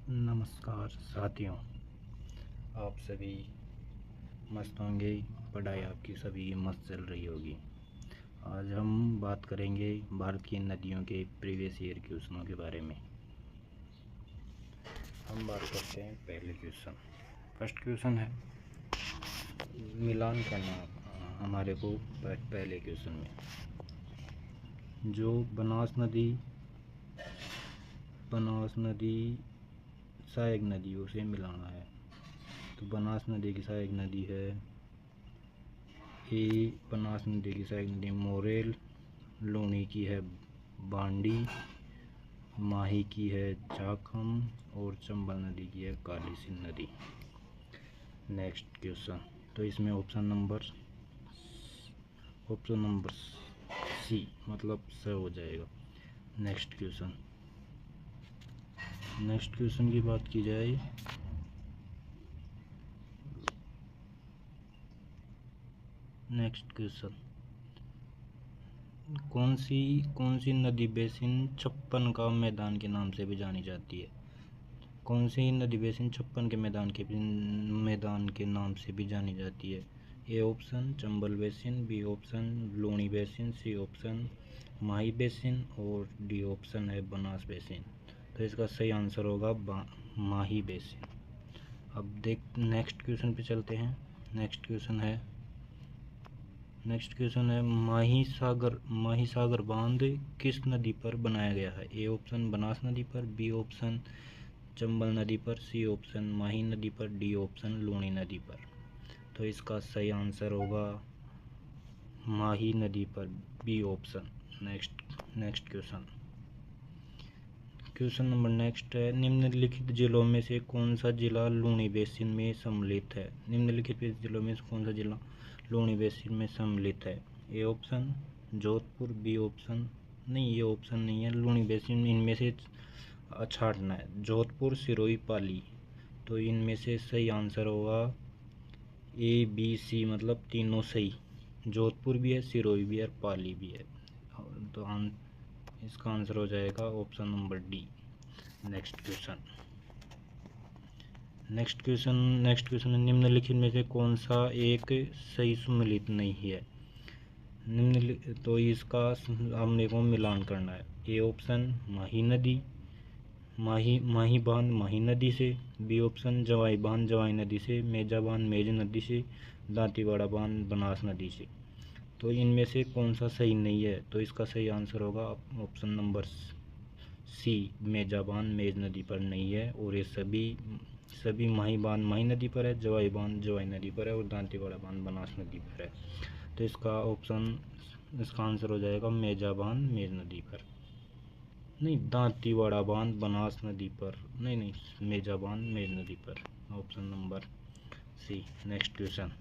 नमस्कार साथियों, आप सभी मस्त होंगे। पढ़ाई आपकी सभी मस्त चल रही होगी। आज हम बात करेंगे भारत की नदियों के प्रीवियस ईयर क्वेश्चनों के बारे में। हम बात करते हैं पहले क्वेश्चन। फर्स्ट क्वेश्चन है मिलान करना हमारे को पहले क्वेश्चन में। जो बनास नदी सहायक नदियों से मिलाना है। तो बनास नदी की सहायक नदी है बनास नदी की सहायक नदी मोरेल, लूनी की है बांडी, माही की है झाखम और चंबल नदी की है काली सिंध नदी। नेक्स्ट क्वेश्चन, तो इसमें ऑप्शन नंबर सी मतलब स हो जाएगा। नेक्स्ट क्वेश्चन की बात की जाए, नेक्स्ट क्वेश्चन कौन सी नदी बेसिन छप्पन का मैदान के नाम से भी जानी जाती है। कौन सी नदी बेसिन छप्पन के मैदान के नाम से भी जानी जाती है। A option Chambal basin, B option Luni basin, C option Mahi basin और डी ऑप्शन है बनास बेसिन। तो इसका सही आंसर होगा माही बेसिन। अब नेक्स्ट क्वेश्चन पे चलते हैं। नेक्स्ट क्वेश्चन है माही सागर बांध किस नदी पर बनाया गया है। ए ऑप्शन बनास नदी पर, बी ऑप्शन चंबल नदी पर, सी ऑप्शन माही नदी पर, डी ऑप्शन लूनी नदी पर। तो इसका सही आंसर होगा माही नदी पर, B option. Next question number next है निम्नलिखित जिलों में से कौन सा जिला लूनी बेसिन में सम्मिलित है। निम्नलिखित जिलों में से कौन सा जिला लूनी बेसिन में सम्मिलित है। A option Jodhpur, B option नहीं, ये ऑप्शन नहीं है। लूनी बेसिन इनमें से छांटना है, जोधपुर, सिरोही, पाली। तो इनमें से सही आंसर होगा ए बी सी, मतलब तीनों सही। जोधपुर भी है, सिरोही भी है, पाली भी है। तो इसका आंसर हो जाएगा option number D. Next question निम्नलिखित में से कौन सा एक सही सुमेलित नहीं है। तो इसका हमने को मिलान करना है। ए ऑप्शन माही नदी माही बांध माही नदी से, बी ऑप्शन जवाई बांध जवाई नदी से, मेजा बांध मेज नदी से, दांतीवाड़ा बांध बनास नदी से। तो इनमें से कौन सा सही नहीं है। तो इसका सही आंसर होगा ऑप्शन नंबर सी, मेजा बांध मेज नदी पर नहीं है। और ये सभी माही बांध माही नदी पर है, जवाई बांध जवाई नदी पर है और दांतीवाड़ा बांध बनास नदी पर है। तो इसका आंसर हो जाएगा मेजा बांध मेज नदी पर, नहीं दांतीवाड़ा बांध बनास नदी पर, नहीं मेजा बांध मेज नदी पर। Option number C. Next question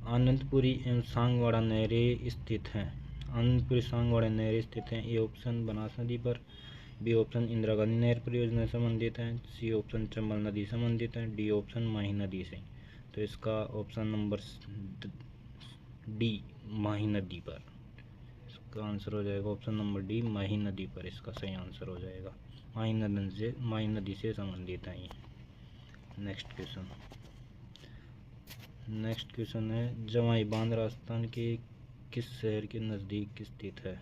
Anandpuri एवं सांगवाड़ा नहरें स्थित हैं। आनंदपुरी सांगवाड़ा नहरें स्थित हैं। ए ऑप्शन बनास नदी पर, बी ऑप्शन इंदिरा गांधी नहर परियोजना से संबंधित है, सी ऑप्शन चंबल नदी से संबंधित है, डी ऑप्शन माही नदी से। तो इसका ऑप्शन नंबर डी माही नदी पर। इसका आंसर हो जाएगा ऑप्शन नंबर डी माही नदी पर। इसका सही आंसर हो जाएगा माही नदी से संबंधित है ये। नेक्स्ट क्वेश्चन है जवाई बांध राजस्थान के किस शहर के नज़दीक स्थित है।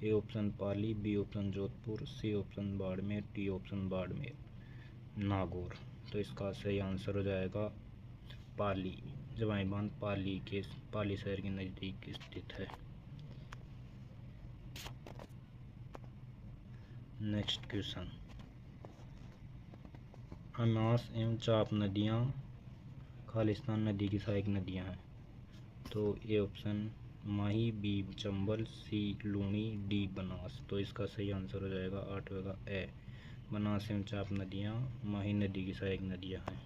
A option Pali, B option Jodhpur, C option Barmer, D option Barmer Nagaur. तो इसका सही आंसर हो जाएगा पाली। जवाई बांध पाली शहर के नज़दीक स्थित है। नेक्स्ट क्वेश्चन अनास एवं चाप नदियाँ खालिस्तान नदी की सहायक नदियाँ हैं। तो A option Mahi, B Chambal, C Luni, D Banas. तो इसका सही आंसर हो जाएगा 8वें का ए, बनास एवं चाप नदियाँ माही नदी की सहायक नदियाँ हैं।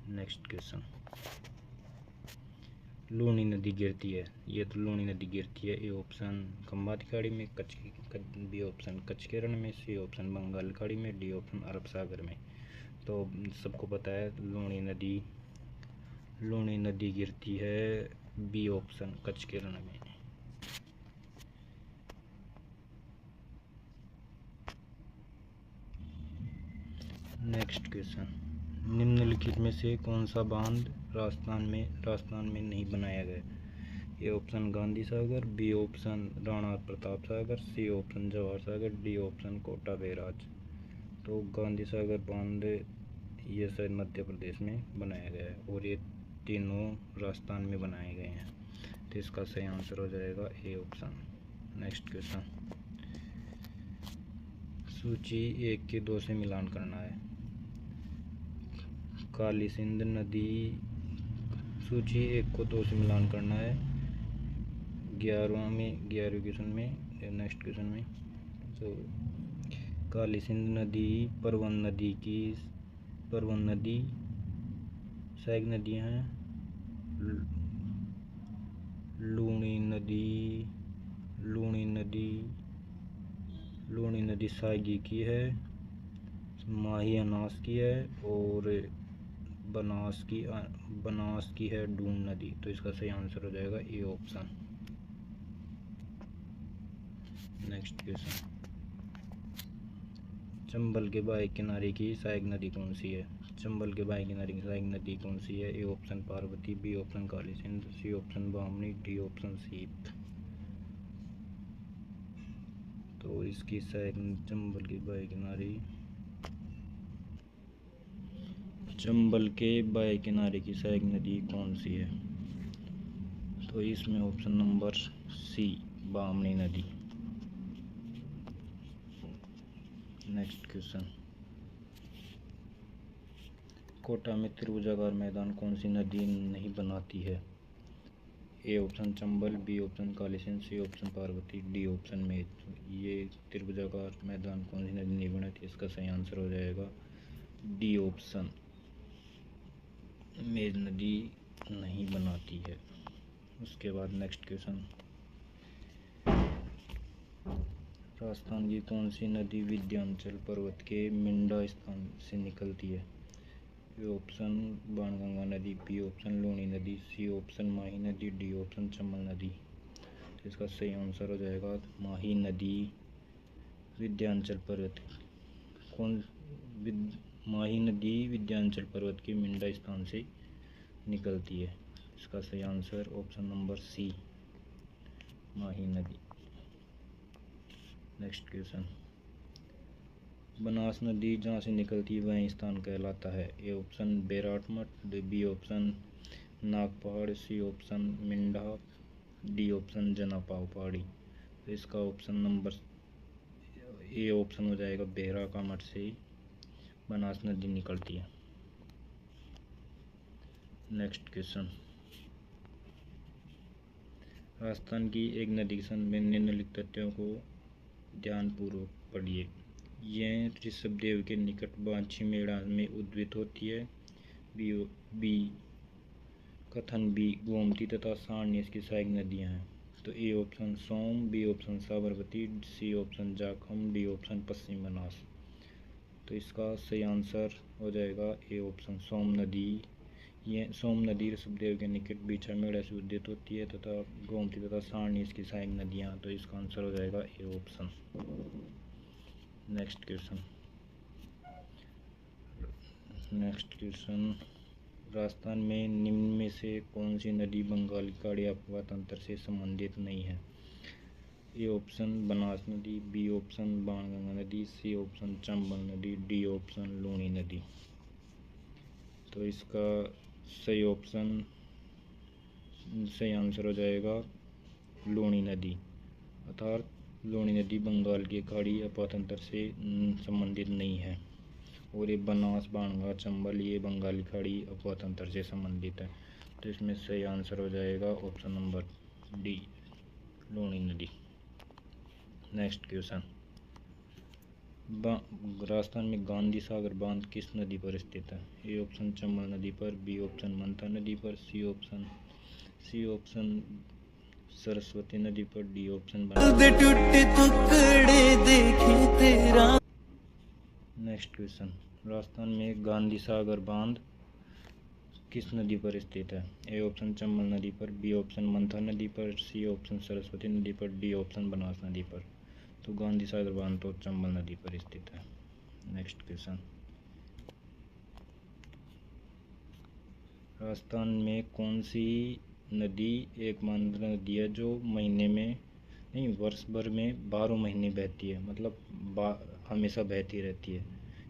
नेक्स्ट क्वेश्चन लूनी नदी गिरती है। ये तो लूनी नदी गिरती है। ए ऑप्शन खंबात खाड़ी में, बी ऑप्शन कच्छ के रण में, सी ऑप्शन बंगाल खाड़ी में, डी ऑप्शन अरब सागर में। तो सबको पता है लूणी नदी गिरती है, बी ऑप्शन कच्छ के रण में। नेक्स्ट क्वेश्चन, निम्नलिखित में से कौन सा बांध राजस्थान में नहीं बनाया गया? A option Gandhi Sagar, B option Rana Pratap Sagar, C option Jawahar Sagar, D option Kota barrage. तो गांधी सागर बांध ये शायद मध्य प्रदेश में बनाया गया है और ये तीनों राजस्थान में बनाए गए हैं। तो इसका सही आंसर हो जाएगा ए ऑप्शन। नेक्स्ट क्वेश्चन, सूची 1 के 2 से मिलान करना है। काली सिंध नदी, सूची 1 को 2 से मिलान करना है 11वें क्वेश्चन में। नेक्स्ट क्वेश्चन में तो काली सिंध नदी, परवन नदी सहायक नदियाँ हैं। लूणी नदी साइगी की है, माही अनास की है और बनास की है डून नदी। तो इसका सही आंसर हो जाएगा A option. Next question, Chambal के बाएं किनारे की सहायक नदी कौन सी है? चंबल के बाएं किनारे की सहायक नदी कौन सी है? A option Parvati, B option Kali Sindh, C option Bamni, D option Seep. तो इसकी सहायक चंबल के बाएं किनारे की सहायक नदी कौन सी है? तो इसमें ऑप्शन नंबर सी बामनी नदी। नेक्स्ट क्वेश्चन, कोटा में त्रिभुजाकार मैदान कौन सी नदी नहीं बनाती है? A option Chambal, B option Kali Sindh, C option Parvati, D option Mej. ये त्रिभुजाकार मैदान कौन सी नदी नहीं बनाती? इसका सही आंसर हो जाएगा डी ऑप्शन, मेज नदी नहीं बनाती है। उसके बाद नेक्स्ट क्वेश्चन, राजस्थान की कौन सी नदी विंध्याचल पर्वत के मिंडा स्थान से निकलती है? ए ऑप्शन बाणगंगा नदी, बी ऑप्शन लूणी नदी, सी ऑप्शन माही नदी, डी ऑप्शन चंबल नदी। तो इसका सही आंसर हो जाएगा माही नदी। विंध्याचल पर्वत माही नदी विंध्याचल पर्वत के मिंडा स्थान से निकलती है। इसका सही आंसर ऑप्शन नंबर सी माही नदी। नेक्स्ट क्वेश्चन, बनास नदी जहाँ से निकलती है वह स्थान कहलाता है? ए ऑप्शन बैराट मठ, B option Nag Pahar, C option Minda, D option Janapav पहाड़ी। तो इसका ऑप्शन नंबर ए ऑप्शन हो जाएगा, बेहरा का मठ से बनास नदी निकलती है। नेक्स्ट क्वेश्चन, राजस्थान की एक नदी के संबंध में निम्नलिखित तथ्यों को ध्यानपूर्वक पढ़िए। यह ऋषभदेव के निकट बांछी मेड़ा में उद्भित होती है। बी कथन बी गोमती तथा सारणी इसकी सहायक नदियाँ हैं। तो A option Som, B option Sabarmati, C option Jakham, D option Paschim Banas. तो इसका सही आंसर हो जाएगा ए ऑप्शन सोम नदी। यह सोम नदी ऋषभदेव के निकट बीछा मेड़ा से उद्भित होती है तथा गोमती तथा सारणी इसकी सहायक नदियाँ। तो इसका आंसर हो जाएगा A option. Next question, Rajasthan में निम्न में से कौन सी नदी बंगाल की खाड़ी अफवाह तंत्र से संबंधित नहीं है? ए ऑप्शन बनास नदी, बी ऑप्शन बाणगंगा नदी, सी ऑप्शन चंबल नदी, डी ऑप्शन लूणी नदी। तो इसका सही आंसर हो जाएगा लूणी नदी। अर्थात लूणी नदी बंगाल की खाड़ी अफवाह तंत्र से संबंधित नहीं है और ये बनास बाणगंगा चंबल ये बंगाली खाड़ी अफवाह तंत्र से संबंधित है। तो इसमें सही आंसर हो जाएगा ऑप्शन नंबर डी लूणी नदी। नेक्स्ट क्वेश्चन, राजस्थान में गांधी सागर बांध किस नदी पर स्थित है? ए ऑप्शन चंबल नदी पर, बी ऑप्शन मंथा नदी पर, सी ऑप्शन सरस्वती नदी पर, D option next question, Rajasthan में गांधी सागर बांध किस नदी पर स्थित है? ए ऑप्शन चंबल नदी पर, बी ऑप्शन मंथर नदी पर, सी ऑप्शन सरस्वती नदी पर, डी ऑप्शन बनास नदी पर। तो गांधी सागर बांध तो चंबल नदी पर स्थित है। नेक्स्ट क्वेश्चन, राजस्थान में कौन सी नदी एकमात्र नदी है जो महीने में नहीं वर्ष भर में 12 महीने बहती है, मतलब हमेशा बहती रहती है?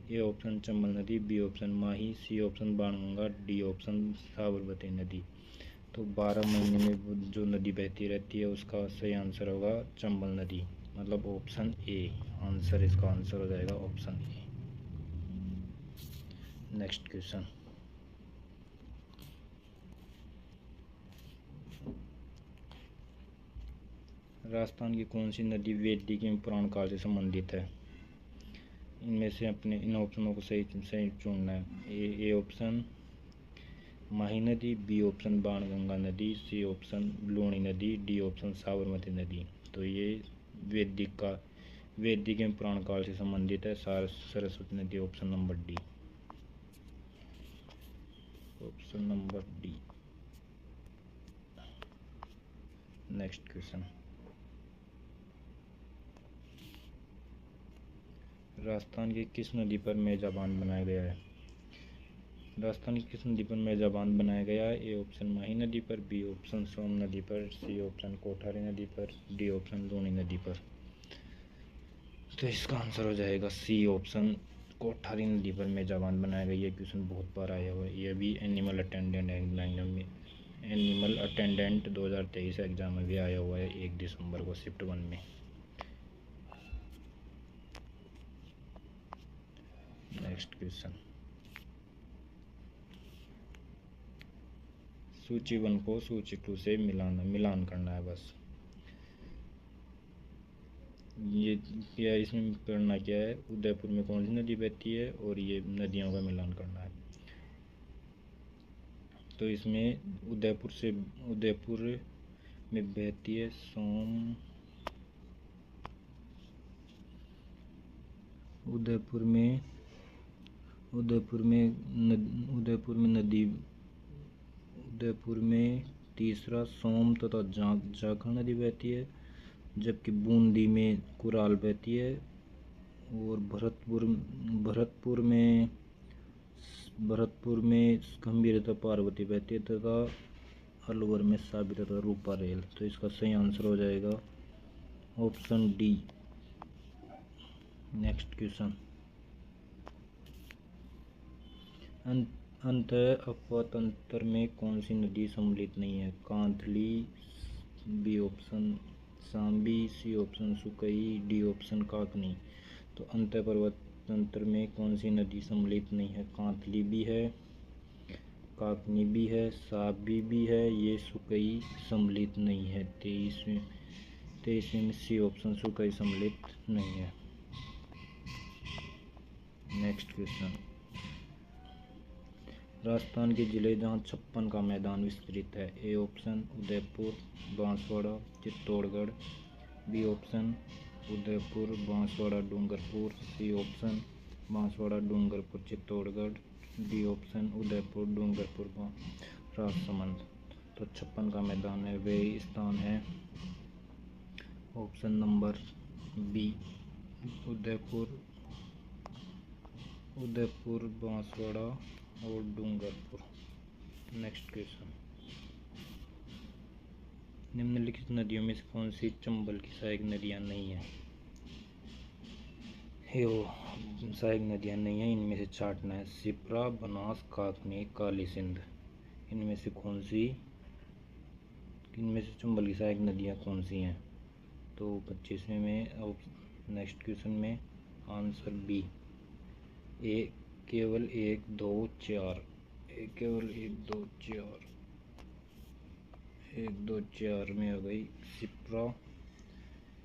ए ऑप्शन चंबल नदी, B option Mahi, C option Banganga, D option Sabarmati नदी। तो 12 महीने में जो नदी बहती रहती है उसका सही आंसर होगा चंबल नदी, मतलब ऑप्शन ए आंसर, इसका आंसर हो जाएगा option A. Next question, Rajasthan की कौन सी नदी वैदिक एवं पुराण काल से संबंधित है? इनमें से अपने इन ऑप्शनों को सही सही चुनना है। ए ऑप्शन माही नदी, बी ऑप्शन बाणगंगा नदी, सी ऑप्शन लूणी नदी, डी ऑप्शन साबरमती नदी। तो ये वैदिक एवं पुराण काल से संबंधित है, सरस्वती नदी, option number D, option number D. Next question, Rajasthan की किस नदी पर मेजा बांध बनाया गया है? राजस्थान की किस नदी पर मेजा बांध बनाया गया है? ए ऑप्शन माही नदी पर, बी ऑप्शन सोम नदी पर, सी ऑप्शन कोठारी नदी पर, डी ऑप्शन लूणी नदी पर। तो इसका आंसर हो जाएगा सी ऑप्शन कोठारी नदी पर मेजा बांध बनाया गया। ये क्वेश्चन बहुत बार आया हुआ है, ये भी एनिमल अटेंडेंट एग्जाम में, एनिमल अटेंडेंट 2023 एग्जाम में भी आया हुआ है 1 दिसंबर को शिफ्ट 1 में। नेक्स्ट क्वेश्चन, सूची 1 को सूची 2 से मिलान करना है बस। ये क्या इसमें करना क्या है, उदयपुर में कौन सी नदी बहती है और ये नदियों का मिलान करना है। तो इसमें उदयपुर में बहती है सोम, उदयपुर में तीसरा सोम तथा जाखल नदी बहती है, जबकि बूंदी में कुराल बहती है, और भरतपुर में गंभीरता पार्वती बहती है, तथा अलवर में साबी तथा रूपा रेल। तो इसका सही आंसर हो जाएगा ऑप्शन डी। नेक्स्ट क्वेश्चन, अंत अपतंत्र में कौन सी नदी सम्मिलित नहीं है? Kantli, B option Sambi, C option Sukai, D option Kakni. तो अंत पर्वत तंत्र में कौन सी नदी सम्मिलित नहीं है? कांतली भी है, काकनी भी है, सांबी भी है, ये सुकई सम्मिलित नहीं है। 23वें में सी ऑप्शन सुकई सम्मिलित नहीं है। नेक्स्ट क्वेश्चन, राजस्थान के जिले जहाँ 56 का मैदान विस्तृत है। A option Udaipur, Banswara, Chittorgarh, B option Udaipur, Banswara, Dungarpur, C option Banswara, Dungarpur, Chittorgarh, D option Udaipur, Dungarpur, Rajsamand. तो 56 का मैदान है वे स्थान है option number B, Udaipur, Banswara और डूंगरपुर। नेक्स्ट क्वेश्चन, निम्नलिखित नदियों में से कौन सी चंबल की सहायक नदियाँ नहीं हैं? सहायक नदियाँ नहीं हैं, इनमें से चाटना है। शिप्रा, बनास, काकनी, काली सिंध। इनमें से चंबल की सहायक नदियाँ कौन सी हैं? तो 25वें में नेक्स्ट क्वेश्चन में आंसर बी, केवल 1 2 4, केवल 1 2 4 में हो गई शिप्रा,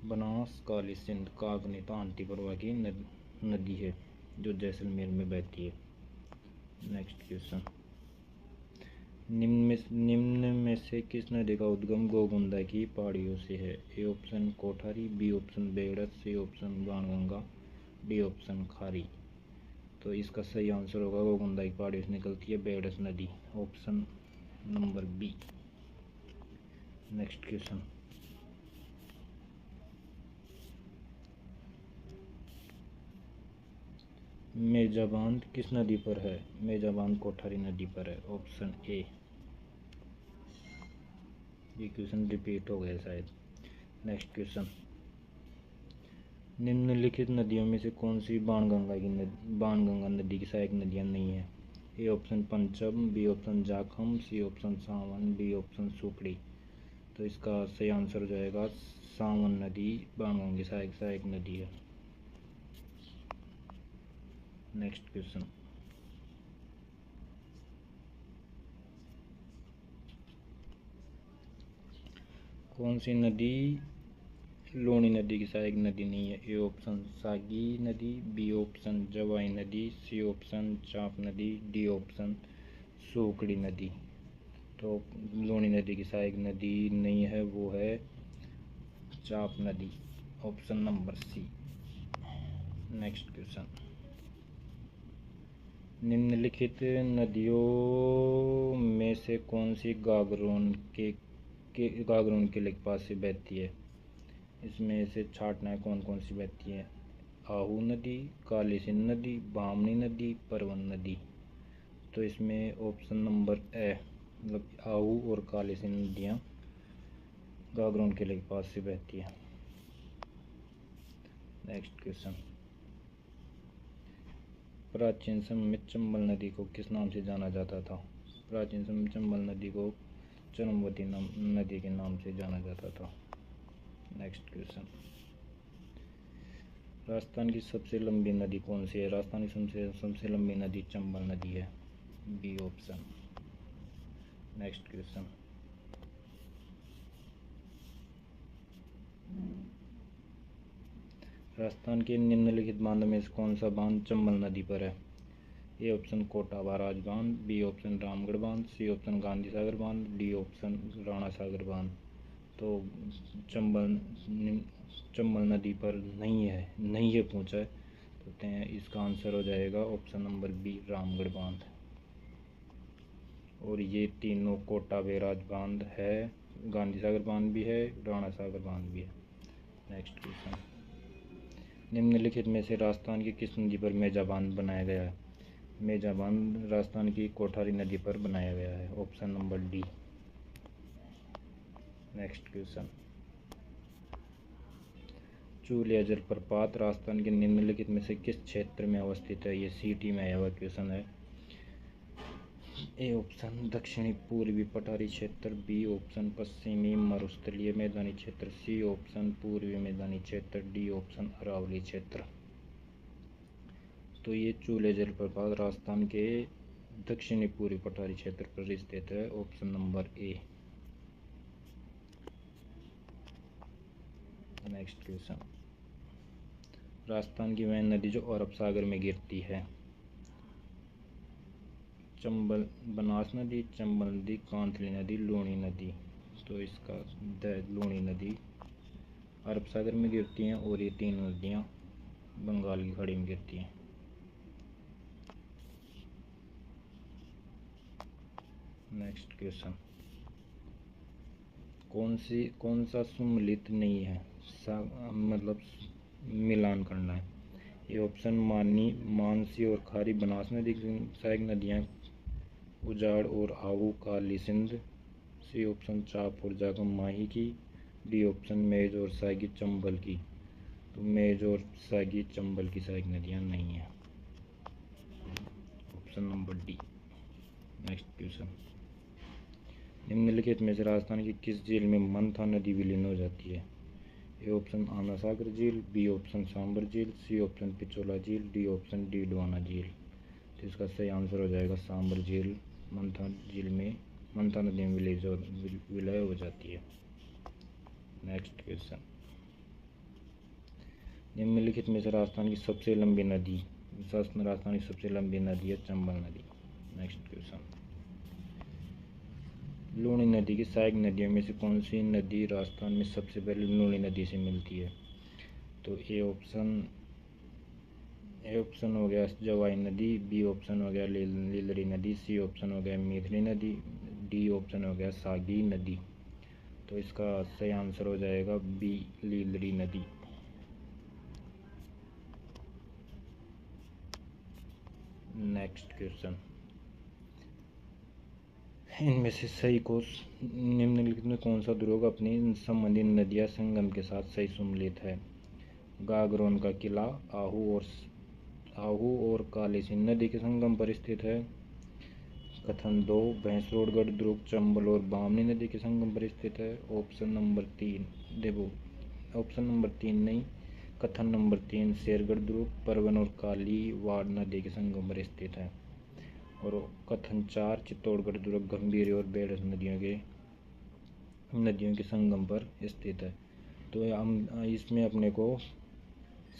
बनास, काली सिंध, काकनी तो आंटी परवा की नदी है जो जैसलमेर में बहती है। नेक्स्ट क्वेश्चन, निम्न में से किस नदी का उद्गम गोगुंदा की पहाड़ियों से है? A option Kothari, B option बेड़त, C option Banganga, D option Khari. तो इसका सही आंसर होगा गोगुंदा की पहाड़ियों से निकलती है बेडस नदी, option number B. Next question, Meja बांध किस नदी पर है? मेजा बांध कोठारी नदी पर है, ऑप्शन ए। ये क्वेश्चन रिपीट हो गया शायद। नेक्स्ट क्वेश्चन, निम्नलिखित नदियों में से कौन सी बाणगंगा नदी की सहायक नदियाँ नहीं है? A option Pancham, B option Jakham, C option Sawan, D option Sukdi. तो इसका सही आंसर हो जाएगा सावन नदी बाणगंगा की सहायक नदी है। नेक्स्ट क्वेश्चन, कौन सी नदी लूणी नदी की सहायक नदी नहीं है? ए ऑप्शन सागी नदी, बी ऑप्शन जवाई नदी, सी ऑप्शन चांप नदी, डी ऑप्शन सूकड़ी नदी। तो लूणी नदी की सहायक नदी नहीं है, वो है चांप नदी, option number C. Next question, निम्नलिखित नदियों में से कौन सी गागरोन किले के पास से बहती है? इसमें से छाटना है कौन कौन सी बहती है। आहू नदी, काली सिंध नदी, बामनी नदी, परवन नदी। तो इसमें ऑप्शन नंबर ए मतलब आहू और काली सिंध नदियाँ गागरोन किले के पास से बहती है। नेक्स्ट क्वेश्चन, प्राचीन समय में चंबल नदी को किस नाम से जाना जाता था? प्राचीन समय में चंबल नदी को चरमवती नदी के नाम से जाना जाता था। नेक्स्ट क्वेश्चन, राजस्थान की सबसे लंबी नदी कौन सी है? राजस्थान की सबसे लंबी नदी चंबल नदी है, B option. Next question, Rajasthan के निम्नलिखित बांधों में से कौन सा बांध चंबल नदी पर है? ए ऑप्शन कोटा बाराज बांध, बी ऑप्शन रामगढ़ बांध, सी ऑप्शन गांधी सागर बांध, डी ऑप्शन राणा सागर बांध। तो चंबल नदी पर नहीं है पूछा है, तो इसका आंसर हो जाएगा ऑप्शन नंबर बी रामगढ़ बांध। और ये तीनों कोटा बैराज बांध है, गांधी सागर बांध भी है, राणा सागर बांध भी है। नेक्स्ट क्वेश्चन, निम्नलिखित में से राजस्थान की किस नदी पर मेजा बांध बनाया गया है? मेजा बांध राजस्थान की कोठारी नदी पर बनाया गया है, option number D. Next question, Chulia जलप्रपात राजस्थान के निम्नलिखित में से किस क्षेत्र में अवस्थित है? ये सिटी में आया हुआ क्वेश्चन है। ए ऑप्शन दक्षिणी पूर्वी पठारी क्षेत्र, बी ऑप्शन पश्चिमी मरुस्थलीय मैदानी क्षेत्र, सी ऑप्शन पूर्वी मैदानी क्षेत्र, डी ऑप्शन अरावली क्षेत्र। तो ये चूलिया जलप्रपात राजस्थान के दक्षिणी पूर्वी पठारी क्षेत्र पर स्थित है, option number A. Next question, Rajasthan की वह नदी जो अरब सागर में गिरती है? चंबल बनास नदी, चंबल नदी, कांतली नदी, लूणी नदी। तो इसका लूणी नदी अरब सागर में गिरती हैं और ये तीन नदियाँ बंगाल की खाड़ी में गिरती हैं। नेक्स्ट क्वेश्चन, कौन सा सुमेलित नहीं है? मतलब मिलान करना है। ये ऑप्शन मानसी और खारी बनास नदी की सहायक नदियाँ, उजाड़ और आहू काली सिंध, सी ऑप्शन चाप और जागम माही की, डी ऑप्शन मेज और सागी चंबल की। तो मेज और सागी चंबल की सहायक नदियाँ नहीं हैं, option number D. Next question, निम्नलिखित में से राजस्थान की किस झील में मंथा नदी विलीन हो जाती है? ए ऑप्शन आना सागर झील, बी ऑप्शन सांबर झील, सी ऑप्शन पिचोला झील, डी ऑप्शन डीडवाना झील। तो इसका सही आंसर हो जाएगा सांबर झील मंथा झील में मंथा नदी में विलय हो जाती है। नेक्स्ट क्वेश्चन, निम्नलिखित में से राजस्थान की सबसे लंबी नदी है चंबल नदी। नेक्स्ट क्वेश्चन, लूणी नदी की सहायक नदियों में से कौन सी नदी राजस्थान में सबसे पहले लूणी नदी से मिलती है? तो ए ऑप्शन ए ऑप्शन हो गया जवाई नदी, बी ऑप्शन हो गया लीलरी नदी, सी ऑप्शन हो गया मेखली नदी, डी ऑप्शन हो गया सागी नदी। तो इसका सही आंसर हो जाएगा बी लीलरी नदी। नेक्स्ट क्वेश्चन, इनमें से सही को निम्नलिखित में कौन सा दुर्ग अपनी संबंधित नदियाँ संगम के साथ सही सुमेलित है? गागरोन का किला आहू और काली सिंध नदी के संगम पर स्थित है। कथन 2, भैंसरोडगढ़ दुर्ग चंबल और बामनी नदी के संगम पर स्थित है। ऑप्शन नंबर 3 देखो, ऑप्शन नंबर 3 नहीं, कथन नंबर 3, शेरगढ़ दुर्ग परवन और कालीवाड़ नदी के संगम पर स्थित है। और कथन 4, चित्तौड़गढ़ दुर्ग गंभीर और बेड़स नदियों के संगम पर स्थित है। तो हम इसमें अपने को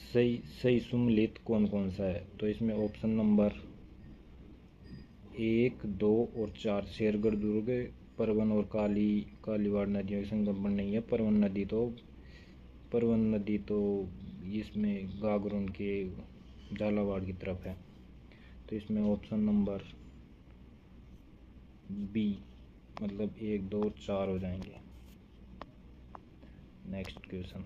सही सुमेलित कौन कौन सा है? तो इसमें ऑप्शन नंबर 1, 2 और 4 शेरगढ़ दुर्ग परवन और कालीवाड़ नदियों के संगम पर नहीं है। परवन नदी तो इसमें गागरोन के झालावाड़ की तरफ है। तो इसमें ऑप्शन नंबर बी मतलब 1, 2 और 4 हो जाएंगे। नेक्स्ट क्वेश्चन,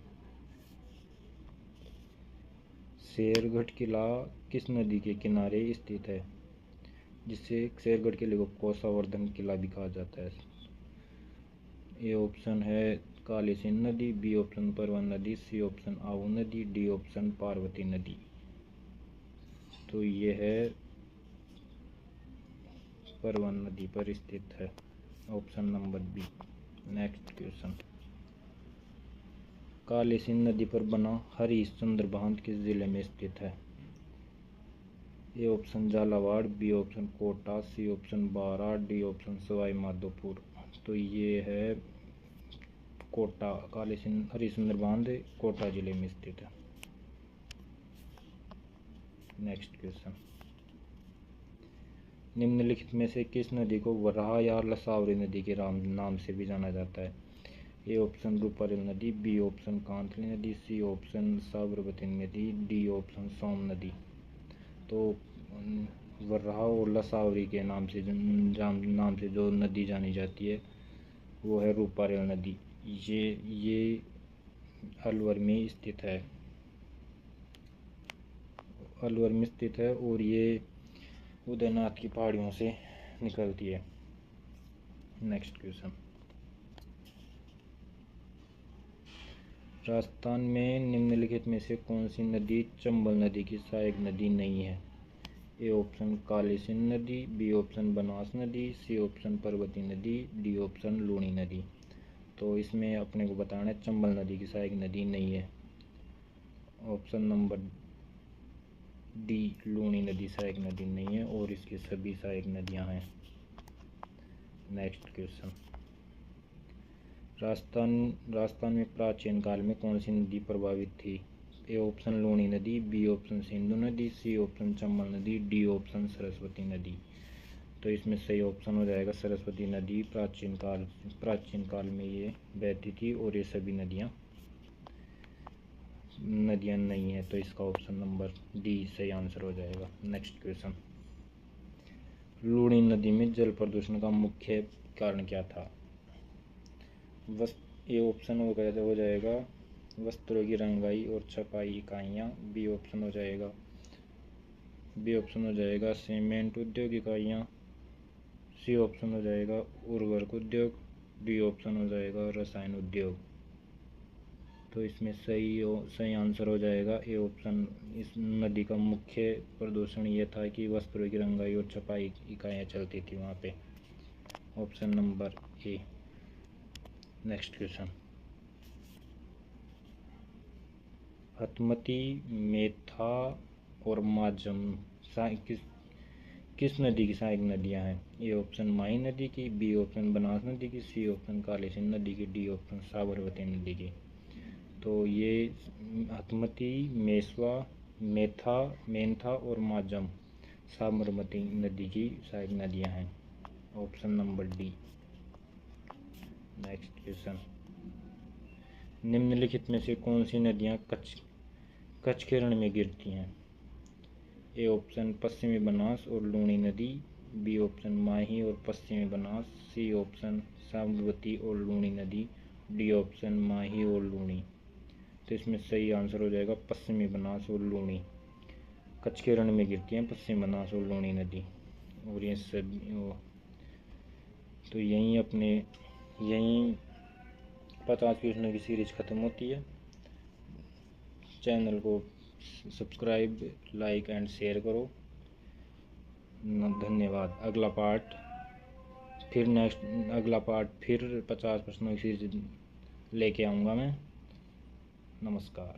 शेरगढ़ किला किस नदी के किनारे स्थित है, जिससे शेरगढ़ किले को कोसावर्धन किला भी कहा जाता है? ए ऑप्शन है काली सिंध नदी, बी ऑप्शन परवन नदी, सी ऑप्शन आहू नदी, डी ऑप्शन पार्वती नदी। तो ये है परवन नदी पर स्थित है, option number B. Next question, Kali Sindh नदी पर बना हरिश्चंद्र बांध किस जिले में स्थित है? A option Jhalawar, B option Kota, C option Bara, D option Sawai Madhopur. तो ये है कोटा, हरिश्चंद्र बांध कोटा जिले में स्थित है। नेक्स्ट क्वेश्चन, निम्नलिखित में से किस नदी को वराह या लसावरी नदी के नाम से भी जाना जाता है? ए ऑप्शन रूपारेल नदी, बी ऑप्शन कांतली नदी, सी ऑप्शन साबरमती नदी, डी ऑप्शन सोम नदी। तो वराह और लसावरी के नाम से जो नदी जानी जाती है वो है रूपारेल नदी। ये अलवर में स्थित है, और ये उदयनाथ की पहाड़ियों से निकलती है। नेक्स्ट क्वेश्चन, राजस्थान में निम्नलिखित में से कौन सी नदी चंबल नदी की सहायक नदी नहीं है? ए ऑप्शन काली सिंध नदी, बी ऑप्शन बनास नदी, सी ऑप्शन पर्वती नदी, डी ऑप्शन लूणी नदी। तो इसमें अपने को बताना है चंबल नदी की सहायक नदी नहीं है। ऑप्शन नंबर डी लूणी नदी सहायक नदी नहीं है, और इसकी सभी सहायक नदियां हैं। नेक्स्ट क्वेश्चन, राजस्थान में प्राचीन काल में कौन सी नदी प्रभावित थी? ए ऑप्शन लूणी नदी, बी ऑप्शन सिंधु नदी, सी ऑप्शन चंबल नदी, डी ऑप्शन सरस्वती नदी। तो इसमें सही ऑप्शन हो जाएगा सरस्वती नदी। प्राचीन काल में ये बहती थी, और ये सभी नदियां नहीं है। तो इसका ऑप्शन नंबर डी सही आंसर हो जाएगा। नेक्स्ट क्वेश्चन, लूणी नदी में जल प्रदूषण का मुख्य कारण क्या था? ये ऑप्शन हो जाएगा वस्त्रों की रंगाई और छपाई इकाइयाँ, बी ऑप्शन हो जाएगा सीमेंट उद्योग इकाइयाँ, सी ऑप्शन हो जाएगा उर्वरक उद्योग, डी ऑप्शन हो जाएगा रसायन उद्योग। तो इसमें सही आंसर हो जाएगा ए ऑप्शन। इस नदी का मुख्य प्रदूषण ये था कि वस्त्रों की रंगाई और छपाई इकाइयाँ चलती थी वहाँ पे, option number A. Next question, Hathmati, Metha और माजम किस नदी की सहायक नदियाँ हैं? ए ऑप्शन माही नदी की, बी ऑप्शन बनास नदी की, सी ऑप्शन काली सिंध नदी की, डी ऑप्शन साबरमती नदी की। तो ये हथमती, मेथा और माजम साबरमती नदी की सहायक नदियाँ हैं, option number D. Next question, निम्नलिखित में से कौन सी नदियाँ कच्छ के रण में गिरती हैं? ए ऑप्शन पश्चिमी बनास और लूणी नदी, बी ऑप्शन माही और पश्चिमी बनास, सी ऑप्शन साबरमती और लूणी नदी, डी ऑप्शन माही और लूणी। तो इसमें सही आंसर हो जाएगा पश्चिमी बनास और लूणी। कच्छ के रण में गिरती हैं पश्चिमी बनास और लूणी नदी। और ये सभी तो यहीं 50 क्वेश्चनों की सीरीज ख़त्म होती है। चैनल को सब्सक्राइब, लाइक एंड शेयर करो। धन्यवाद। अगला पार्ट फिर 50 प्रश्नों की सीरीज लेके आऊँगा मैं। नमस्कार।